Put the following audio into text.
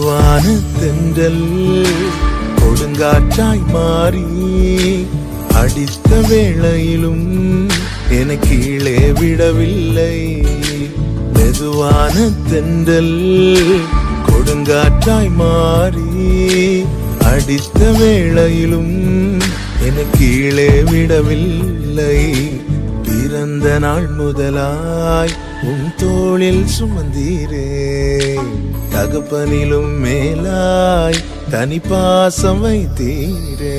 மெதுவான தென்றல் கொடுங்காற்றாய் மாறி அடித்த வேளையிலும் என கீழே விடவில்லை. மெதுவான தென்றல் கொடுங்காற்றாய் மாறி அடித்த வேளையிலும் என கீழே விடவில்லை. பிறந்த நாள் முதலாய் உன் தோளில் சுமந்தீரே, தகப்பனிலும் மேலாய் தனி பாசம் வைத்தீரே.